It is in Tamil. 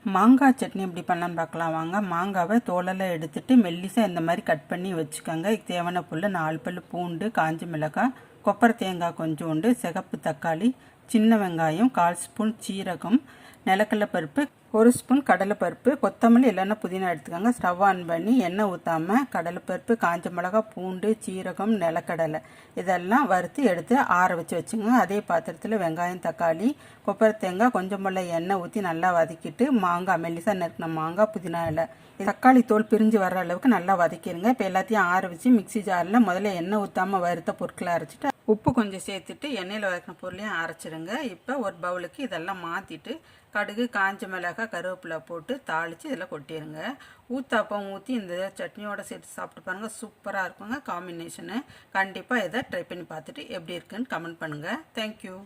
மாங்காய் சட்னி எப்படி பண்ணலான்னு பார்க்கலாம் வாங்க. மாங்காவை தோலெல்லாம் எடுத்துட்டு மெல்லிசாக இந்த மாதிரி கட் பண்ணி வச்சுக்கோங்க. தேவையான புல் 4 பல் பூண்டு, காஞ்சி மிளகாய், கொப்பரை தேங்காய் கொஞ்சோண்டு, சிகப்பு தக்காளி, சின்ன வெங்காயம், 1/4 ஸ்பூன் சீரகம், நிலக்கடலை பருப்பு, 1 ஸ்பூன் கடலைப்பருப்பு, கொத்தமல்லி இல்லைன்னா புதினா எடுத்துக்கோங்க. ஸ்டவ் ஆன் பண்ணி எண்ணெய் ஊற்றாமல் கடலைப்பருப்பு, காஞ்ச மிளகாய், பூண்டு, சீரகம், நிலக்கடலை இதெல்லாம் வறுத்து எடுத்து ஆற வச்சுங்க. அதே பாத்திரத்தில் வெங்காயம், தக்காளி, கொப்பரை தேங்காய், கொஞ்சம் போல் எண்ணெய் ஊற்றி நல்லா வதக்கிட்டு மாங்காய் மெல்லிசாக நறுக்கின மாங்காய், புதினா இலை, தக்காளி தோல் பிரிஞ்சு வர்ற அளவுக்கு நல்லா வதக்கிடுங்க. இப்போ எல்லாத்தையும் ஆற வச்சு மிக்சி ஜாரில் முதல்ல எண்ணெய் ஊற்றாமல் வறுத்த பொருட்களை அரைச்சிட்டு உப்பு கொஞ்சம் சேர்த்துட்டு எண்ணெயில் வதக்கின பொருளையும் அரைச்சிடுங்க. இப்போ ஒரு பவுலுக்கு இதெல்லாம் மாற்றிட்டு கடுகு, காஞ்ச மிளகாய், கருவேப்பிலை போட்டு தாளித்து இதில் கொட்டிடுங்க. ஊத்தாப்பம் ஊற்றி இந்த சட்னியோட சேர்த்து சாப்பிட்டு பாருங்கள், சூப்பராக இருக்குங்க காம்பினேஷனு. கண்டிப்பாக இதை ட்ரை பண்ணி பார்த்துட்டு எப்படி இருக்குன்னு கமெண்ட் பண்ணுங்கள். தேங்க்யூ.